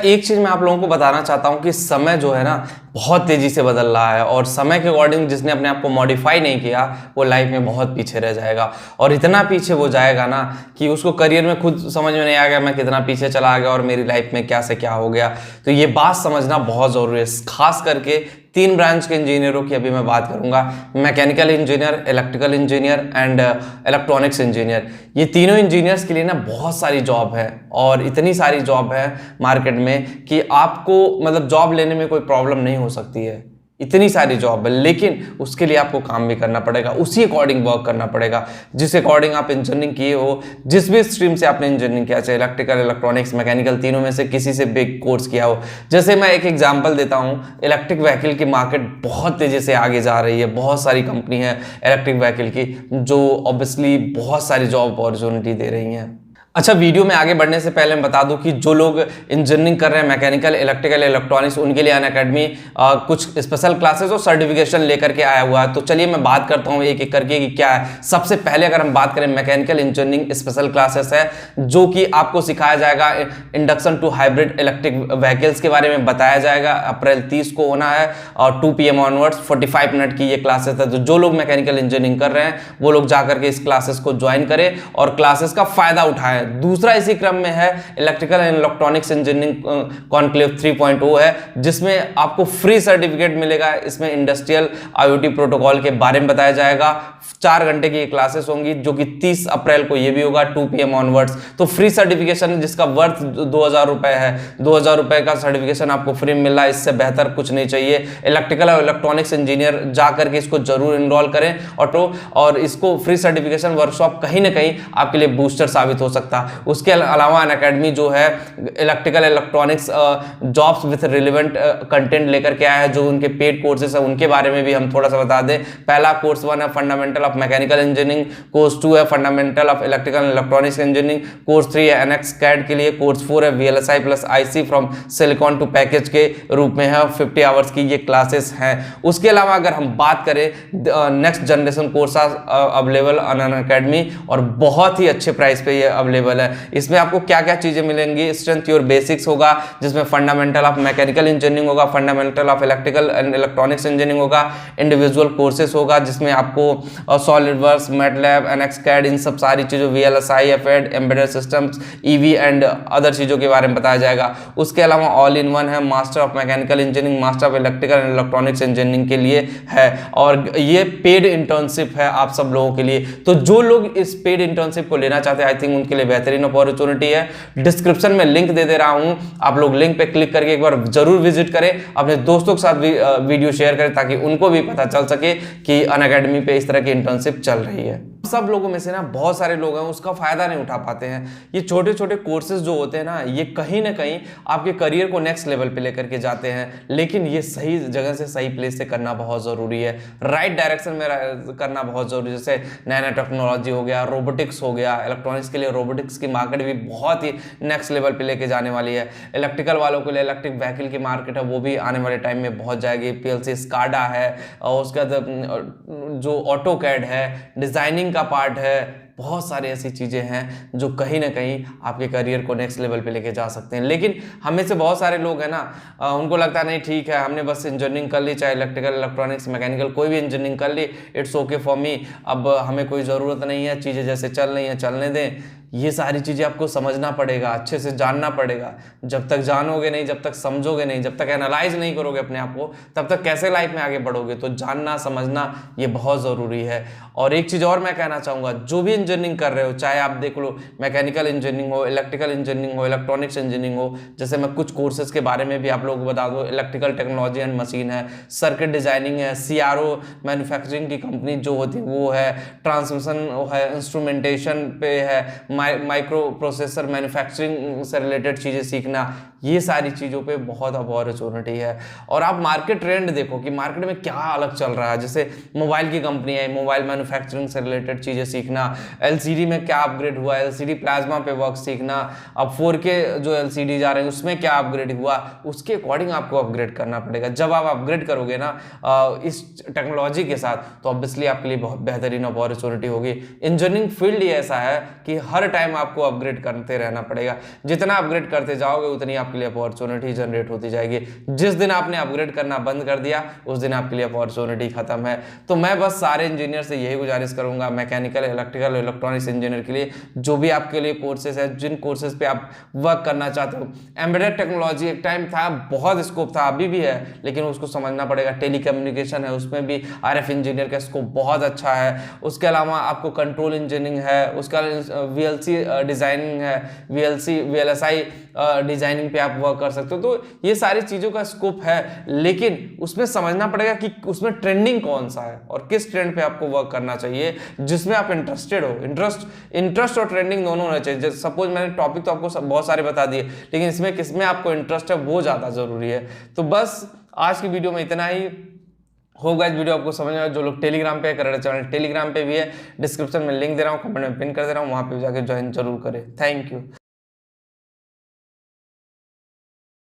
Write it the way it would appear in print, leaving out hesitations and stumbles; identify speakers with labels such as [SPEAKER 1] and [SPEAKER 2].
[SPEAKER 1] एक चीज़ मैं आप लोगों को बताना चाहता हूँ कि समय जो है ना बहुत तेज़ी से बदल रहा है, और समय के अकॉर्डिंग जिसने अपने आप को मॉडिफाई नहीं किया वो लाइफ में बहुत पीछे रह जाएगा। और इतना पीछे वो जाएगा ना कि उसको करियर में खुद समझ में नहीं आ गया मैं कितना पीछे चला गया और मेरी लाइफ में क्या से क्या हो गया। तो ये बात समझना बहुत ज़रूरी है। खास करके 3 ब्रांच के इंजीनियरों की अभी मैं बात करूंगा, mechanical engineer, electrical engineer and electronics engineer. ये तीनों इंजीनियर्स के लिए ना बहुत सारी जॉब है, और इतनी सारी जॉब है मार्केट में कि आपको मतलब जॉब लेने में कोई प्रॉब्लम नहीं हो सकती है। इतनी सारी जॉब है, लेकिन उसके लिए आपको काम भी करना पड़ेगा, उसी अकॉर्डिंग वर्क करना पड़ेगा जिस अकॉर्डिंग आप इंजीनियरिंग किए हो। जिस भी स्ट्रीम से आपने इंजीनियरिंग किया, चाहे इलेक्ट्रिकल, इलेक्ट्रॉनिक्स, मैकेनिकल, तीनों में से किसी से बिग कोर्स किया हो। जैसे मैं एक एग्जांपल देता हूं, इलेक्ट्रिक व्हीकल की मार्केट बहुत तेजी से आगे जा रही है। बहुत सारी कंपनी है इलेक्ट्रिक व्हीकल की जो ऑब्वियसली बहुत सारी जॉब अपॉर्चुनिटी दे रही हैं। अच्छा, वीडियो में आगे बढ़ने से पहले मैं बता दूं कि जो लोग इंजीनियरिंग कर रहे हैं मैकेनिकल, इलेक्ट्रिकल, इलेक्ट्रॉनिक्स, उनके लिए अनअकैडमी कुछ स्पेशल क्लासेस और सर्टिफिकेशन लेकर के आया हुआ है। तो चलिए मैं बात करता हूं एक एक करके कि क्या है। सबसे पहले अगर हम बात करें, मैकेनिकल इंजीनियरिंग स्पेशल क्लासेस है जो कि आपको सिखाया जाएगा induction to hybrid electric vehicles के बारे में बताया जाएगा। अप्रैल 30 को होना है और 2 PM ऑनवर्ड्स 45 मिनट की ये क्लासेस है। तो जो लोग मैकेनिकल इंजीनियरिंग कर रहे हैं वो लोग जाकर के इस क्लासेस को ज्वाइन करें और क्लासेस का फायदा उठाएं। दूसरा इसी क्रम में है electrical and electronics engineering conclave 3.0 है, जिसमें आपको फ्री सर्टिफिकेट मिलेगा। इसमें इंडस्ट्रियल IoT प्रोटोकॉल के बारे में बताया जाएगा। 4 घंटे की क्लासेस होंगी जो कि 30 अप्रैल को ये भी होगा 2 PM ऑनवर्ड्स। तो फ्री सर्टिफिकेशन जिसका वर्थ 2000 रुपए है, 2000 रुपए का सर्टिफिकेशन आपको फ्री मिल रहा है। इससे बेहतर कुछ नहीं चाहिए। इलेक्ट्रिकल और इलेक्ट्रॉनिक्स इंजीनियर जाकर के इसको जरूर इनरोल करें और इसको फ्री सर्टिफिकेशन वर्कशॉप कहीं ना कहीं आपके लिए बूस्टर साबित हो सकता है। उसके अलावा अनअकैडमी जो है electrical electronics jobs with relevant content लेकर के आया है। जो उनके पेड कोर्सेज है उनके बारे में भी हम थोड़ा सा बता दें। पहला कोर्स 1 है fundamental of mechanical engineering, course 2 है fundamental of electrical and electronics engineering, course 3 है NX CAD के लिए, कोर्स 4 है VLSI plus IC from silicon to package के रूप में है। 50 आवर्स की ये क्लासेस हैं। उसके अलावा अगर हम बात करें next generation course available on Unacademy, और बहुत ही अच्छे प्राइस पे ये अवेलेबल है। इसमें आपको क्या क्या चीजें मिलेंगी, स्ट्रेंथ योर बेसिक्स होगा जिसमें फंडामेंटल ऑफ मैकेनिकल इंजीनियरिंग होगा, fundamental of electrical and electronics engineering होगा, इंडिविजुअल कोर्सेज होगा जिसमें आपको सॉलिडवर्क्स, मैटलैब, NX CAD, इन सब सारी चीजों, VLSI, FED, embedded systems, EV and other चीजों के बारे में बताया जाएगा। उसके अलावा ऑल इन वन है master of mechanical engineering, master of electrical and electronics engineering के लिए है, और ये पेड इंटर्नशिप है आप सब लोगों के लिए। तो जो लोग इस पेड इंटर्नशिप को लेना चाहते हैं, आई थिंक उनके लिए बेहतरीन अपॉर्चुनिटी है। डिस्क्रिप्शन में लिंक दे रहा हूं, आप लोग लिंक पे क्लिक करके एक बार जरूर विजिट करें, अपने दोस्तों के साथ भी वीडियो शेयर करें ताकि उनको भी पता चल सके कि अनअकैडमी पे इस तरह की इंटर्नशिप चल रही है। सब लोगों में से ना बहुत सारे लोग हैं उसका फायदा नहीं उठा पाते हैं। ये छोटे छोटे कोर्सेज जो होते हैं ना, ये कहीं ना कहीं आपके करियर को नेक्स्ट लेवल पे लेकर के जाते हैं, लेकिन ये सही जगह से सही प्लेस से करना बहुत जरूरी है। राइट डायरेक्शन में करना बहुत जरूरी है। जैसे नया टेक्नोलॉजी हो गया, रोबोटिक्स हो गया, इलेक्ट्रॉनिक्स के लिए रोबोटिक्स की मार्केट भी बहुत ही नेक्स्ट लेवल पे लेके जाने वाली है। इलेक्ट्रिकल वालों के लिए इलेक्ट्रिक व्हीकल की मार्केट है वो भी आने वाले टाइम में बहुत जाएगी। PLC स्काडा है, और उसके बाद जो ऑटोकैड है, डिजाइनिंग का पार्ट है, बहुत सारी ऐसी चीज़ें हैं जो कहीं ना कहीं आपके करियर को नेक्स्ट लेवल पे लेके जा सकते हैं। लेकिन हमें से बहुत सारे लोग हैं ना, उनको लगता है नहीं ठीक है हमने बस इंजीनियरिंग कर ली, चाहे इलेक्ट्रिकल, इलेक्ट्रॉनिक्स, मैकेनिकल, कोई भी इंजीनियरिंग कर ली, इट्स ओके फॉर मी, अब हमें कोई ज़रूरत नहीं है, चीज़ें जैसे चल रही हैं चलने दें। ये सारी चीज़ें आपको समझना पड़ेगा, अच्छे से जानना पड़ेगा। जब तक जानोगे नहीं, जब तक समझोगे नहीं, जब तक एनालाइज नहीं करोगे अपने आप को, तब तक कैसे लाइफ में आगे बढ़ोगे। तो जानना समझना ये बहुत ज़रूरी है। और एक चीज़ और मैं कहना चाहूँगा, जो भी इंजीनियरिंग कर रहे हो, चाहे आप देख लो मैकेनिकल इंजीनियरिंग हो, इलेक्ट्रिकल इंजीनियरिंग हो, इलेक्ट्रॉनिक्स इंजीनियरिंग हो, जैसे मैं कुछ कोर्सेज के बारे में भी आप लोगों को बता दूँ। इलेक्ट्रिकल टेक्नोलॉजी एंड मशीन है, सर्किट डिजाइनिंग है, CRO मैन्युफैक्चरिंग की कंपनी जो होती है वो है, ट्रांसमिशन है, इंस्ट्रूमेंटेशन पे है, माइक्रो प्रोसेसर मैन्युफैक्चरिंग से रिलेटेड चीज़ें सीखना, ये सारी चीज़ों पे बहुत अपॉर्चुनिटी है। और आप मार्केट ट्रेंड देखो कि मार्केट में क्या अलग चल रहा है। जैसे मोबाइल की कंपनी है, मोबाइल मैन्युफैक्चरिंग से रिलेटेड चीज़ें सीखना, LCD में क्या अपग्रेड हुआ, LCD प्लाज्मा पे वर्क सीखना, अब 4K जो LCD जा रहे हैं उसमें क्या अपग्रेड हुआ, उसके अकॉर्डिंग आपको अपग्रेड करना पड़ेगा। जब आप अपग्रेड करोगे ना इस टेक्नोलॉजी के साथ, तो ऑब्वियसली आपके लिए बहुत बेहतरीन अपॉर्चुनिटी होगी। इंजीनियरिंग फील्ड ही ऐसा है कि हर टाइम आपको अपग्रेड करते रहना पड़ेगा। जितना अपग्रेड करते जाओगे उतनी आपके लिए अपॉर्चुनिटी जनरेट होती जाएगी। जिस दिन आपने अपग्रेड करना बंद कर दिया उस दिन आपके लिए अपॉर्चुनिटी खत्म है। तो मैं बस सारे इंजीनियर से यही गुजारिश करूंगा, मैकेनिकल, इलेक्ट्रिकल, इलेक्ट्रॉनिक्स इंजीनियर के लिए जो भी आपके लिए कोर्सेज है, जिन कोर्सेज पे आप वर्क करना चाहते हो। एम्बेडेड टेक्नोलॉजी एक टाइम था, बहुत स्कोप था, अभी भी है, लेकिन उसको समझना पड़ेगा। टेलीकम्युनिकेशन है, उसमें भी RF इंजीनियर का स्कोप बहुत अच्छा है। उसके अलावा आपको कंट्रोल इंजीनियरिंग है, उसका VLC डिजाइनिंग है, VLSI डिजाइनिंग पे आप वर्क कर सकते हो। तो ये सारी चीज़ों का स्कोप है, लेकिन उसमें समझना पड़ेगा कि उसमें ट्रेंडिंग कौन सा है और किस ट्रेंड पे आपको वर्क करना चाहिए, जिसमें आप इंटरेस्टेड हो। इंटरेस्ट और ट्रेंडिंग दोनों होना चाहिए। सपोज मैंने टॉपिक तो आपको बहुत सारे बता दिए, लेकिन इसमें किसमें आपको इंटरेस्ट है वो ज़्यादा ज़रूरी है। तो बस आज की वीडियो में इतना ही होगा। इस वीडियो आपको समझ में आया। जो लोग टेलीग्राम पे कर रहे चैनल टेलीग्राम पे भी है, डिस्क्रिप्शन में लिंक दे रहा हूँ, कमेंट में पिन कर दे रहा हूँ, वहाँ पे जाकर ज्वाइन जरूर करें। Thank you.